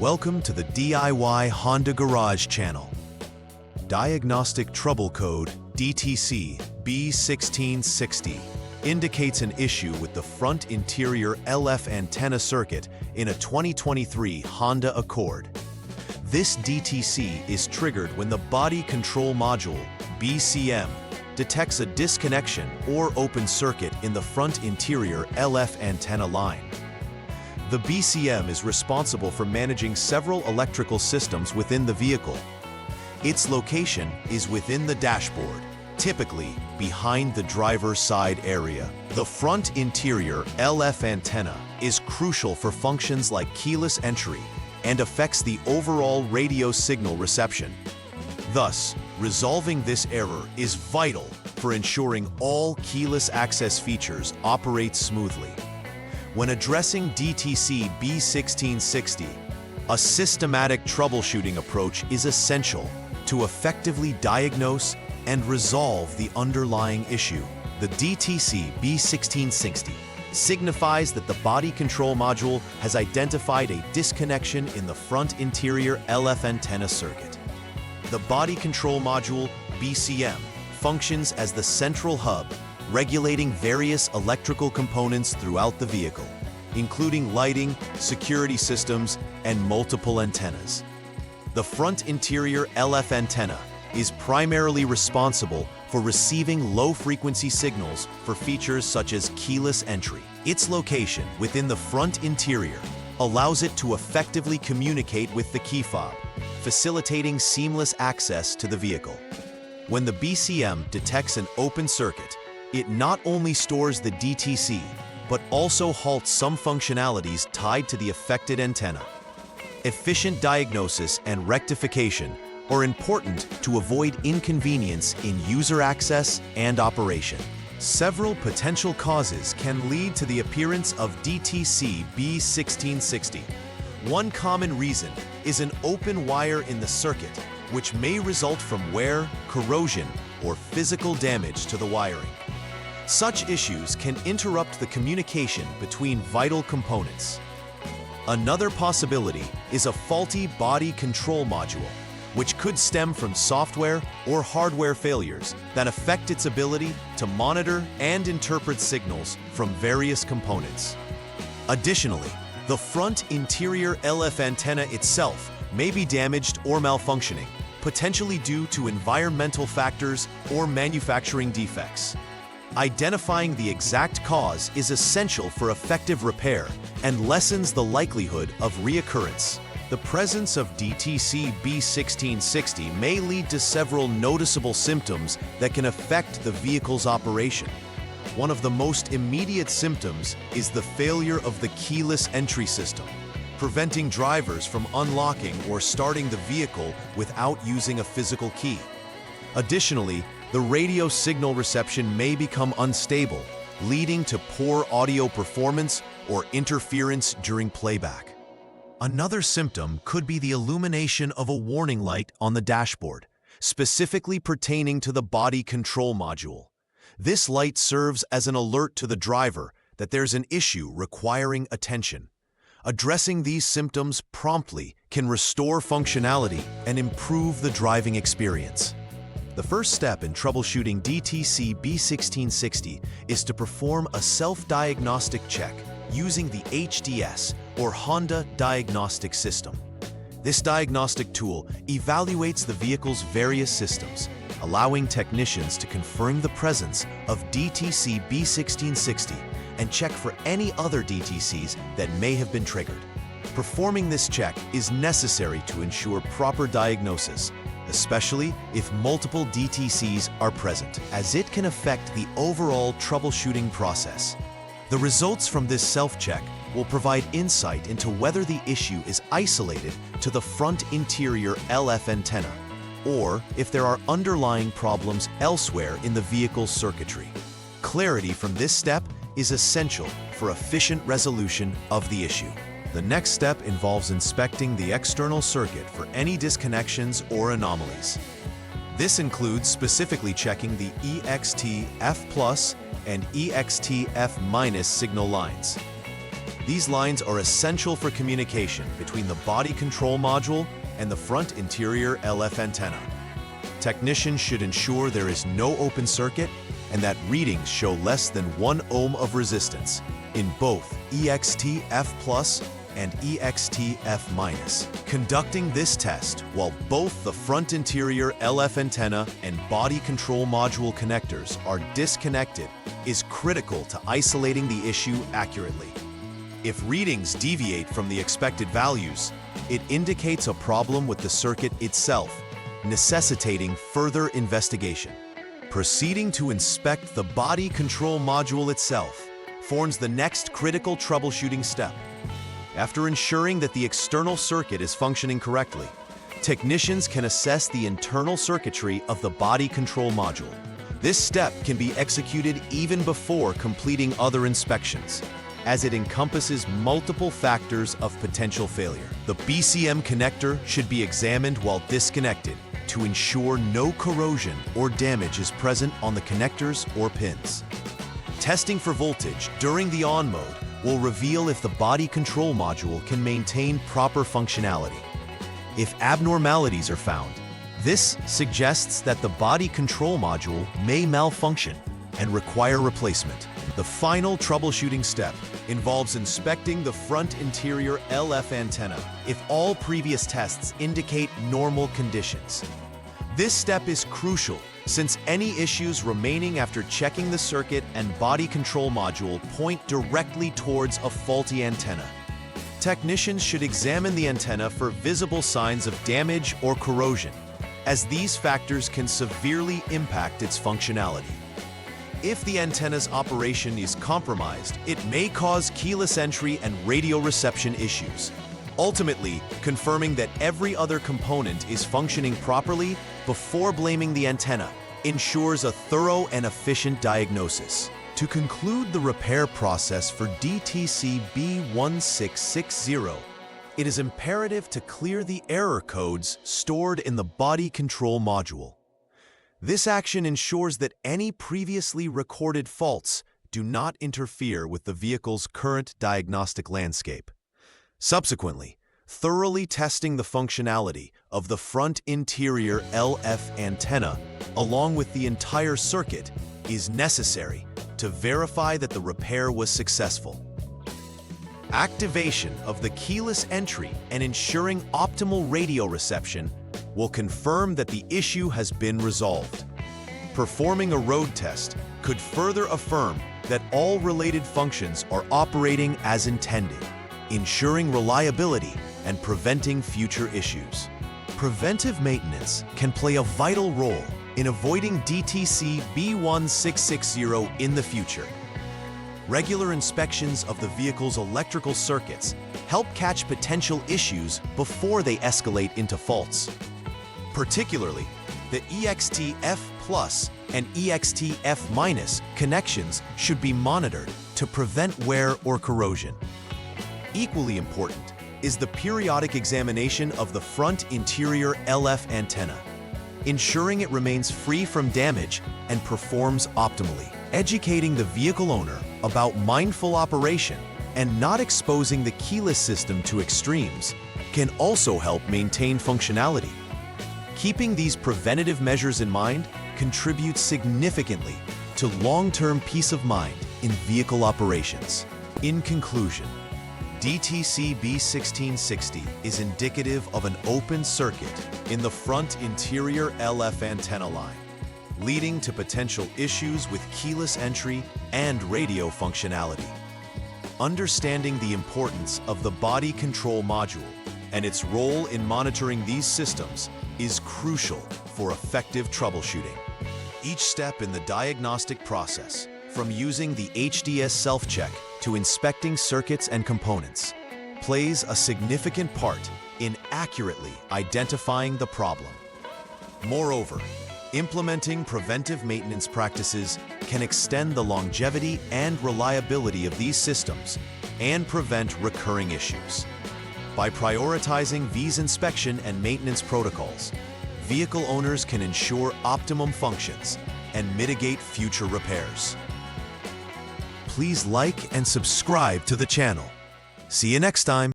Welcome to the DIY Honda Garage channel. Diagnostic Trouble Code DTC B1660 indicates an issue with the front interior LF antenna circuit in a 2023 Honda Accord. This DTC is triggered when the body control module, BCM, detects a disconnection or open circuit in the front interior LF antenna line. The BCM is responsible for managing several electrical systems within the vehicle. Its location is within the dashboard, typically behind the driver's side area. The front interior LF antenna is crucial for functions like keyless entry and affects the overall radio signal reception. Thus, resolving this error is vital for ensuring all keyless access features operate smoothly. When addressing DTC B1660, a systematic troubleshooting approach is essential to effectively diagnose and resolve the underlying issue. The DTC B1660 signifies that the body control module has identified a disconnection in the front interior LF antenna circuit. The body control module, BCM, functions as the central hub, regulating various electrical components throughout the vehicle, including lighting, security systems, and multiple antennas. The front interior LF antenna is primarily responsible for receiving low-frequency signals for features such as keyless entry. Its location within the front interior allows it to effectively communicate with the key fob, facilitating seamless access to the vehicle. When the BCM detects an open circuit, it not only stores the DTC, but also halts some functionalities tied to the affected antenna. Efficient diagnosis and rectification are important to avoid inconvenience in user access and operation. Several potential causes can lead to the appearance of DTC B1660. One common reason is an open wire in the circuit, which may result from wear, corrosion, or physical damage to the wiring. Such issues can interrupt the communication between vital components. Another possibility is a faulty body control module, which could stem from software or hardware failures that affect its ability to monitor and interpret signals from various components. Additionally, the front interior LF antenna itself may be damaged or malfunctioning, potentially due to environmental factors or manufacturing defects. Identifying the exact cause is essential for effective repair and lessens the likelihood of reoccurrence. The presence of DTC B1660 may lead to several noticeable symptoms that can affect the vehicle's operation. One of the most immediate symptoms is the failure of the keyless entry system, preventing drivers from unlocking or starting the vehicle without using a physical key. Additionally, the radio signal reception may become unstable, leading to poor audio performance or interference during playback. Another symptom could be the illumination of a warning light on the dashboard, specifically pertaining to the body control module. This light serves as an alert to the driver that there's an issue requiring attention. Addressing these symptoms promptly can restore functionality and improve the driving experience. The first step in troubleshooting DTC B1660 is to perform a self-diagnostic check using the HDS or Honda Diagnostic System. This diagnostic tool evaluates the vehicle's various systems, allowing technicians to confirm the presence of DTC B1660 and check for any other DTCs that may have been triggered. Performing this check is necessary to ensure proper diagnosis, especially if multiple DTCs are present, as it can affect the overall troubleshooting process. The results from this self-check will provide insight into whether the issue is isolated to the front interior LF antenna, or if there are underlying problems elsewhere in the vehicle's circuitry. Clarity from this step is essential for efficient resolution of the issue. The next step involves inspecting the external circuit for any disconnections or anomalies. This includes specifically checking the EXT F+ and EXT F- signal lines. These lines are essential for communication between the body control module and the front interior LF antenna. Technicians should ensure there is no open circuit and that readings show less than 1 ohm of resistance in both EXT-F+ and EXT-F-. Conducting this test while both the front interior LF antenna and body control module connectors are disconnected is critical to isolating the issue accurately. If readings deviate from the expected values, it indicates a problem with the circuit itself, necessitating further investigation. Proceeding to inspect the body control module itself forms the next critical troubleshooting step. After ensuring that the external circuit is functioning correctly, technicians can assess the internal circuitry of the body control module. This step can be executed even before completing other inspections, as it encompasses multiple factors of potential failure. The BCM connector should be examined while disconnected to ensure no corrosion or damage is present on the connectors or pins. Testing for voltage during the on mode will reveal if the body control module can maintain proper functionality. If abnormalities are found, this suggests that the body control module may malfunction and require replacement. The final troubleshooting step involves inspecting the front interior LF antenna if all previous tests indicate normal conditions. This step is crucial since any issues remaining after checking the circuit and body control module point directly towards a faulty antenna. Technicians should examine the antenna for visible signs of damage or corrosion, as these factors can severely impact its functionality. If the antenna's operation is compromised, it may cause keyless entry and radio reception issues, ultimately confirming that every other component is functioning properly before blaming the antenna ensures a thorough and efficient diagnosis. To conclude the repair process for DTC B1660, it is imperative to clear the error codes stored in the body control module. This action ensures that any previously recorded faults do not interfere with the vehicle's current diagnostic landscape. Subsequently, thoroughly testing the functionality of the front interior LF antenna along with the entire circuit is necessary to verify that the repair was successful. Activation of the keyless entry and ensuring optimal radio reception will confirm that the issue has been resolved. Performing a road test could further affirm that all related functions are operating as intended, ensuring reliability and preventing future issues. Preventive maintenance can play a vital role in avoiding DTC B1660 in the future. Regular inspections of the vehicle's electrical circuits help catch potential issues before they escalate into faults. Particularly, the EXT-F+ and EXT-F- connections should be monitored to prevent wear or corrosion. Equally important is the periodic examination of the front interior LF antenna, ensuring it remains free from damage and performs optimally. Educating the vehicle owner about mindful operation and not exposing the keyless system to extremes can also help maintain functionality. Keeping these preventative measures in mind contributes significantly to long-term peace of mind in vehicle operations. In conclusion, DTC B1660 is indicative of an open circuit in the front interior LF antenna line, leading to potential issues with keyless entry and radio functionality. Understanding the importance of the body control module and its role in monitoring these systems is crucial for effective troubleshooting. Each step in the diagnostic process, from using the HDS self-check to inspecting circuits and components, plays a significant part in accurately identifying the problem. Moreover, implementing preventive maintenance practices can extend the longevity and reliability of these systems and prevent recurring issues. By prioritizing these inspection and maintenance protocols, vehicle owners can ensure optimum functions and mitigate future repairs. Please like and subscribe to the channel See you next time.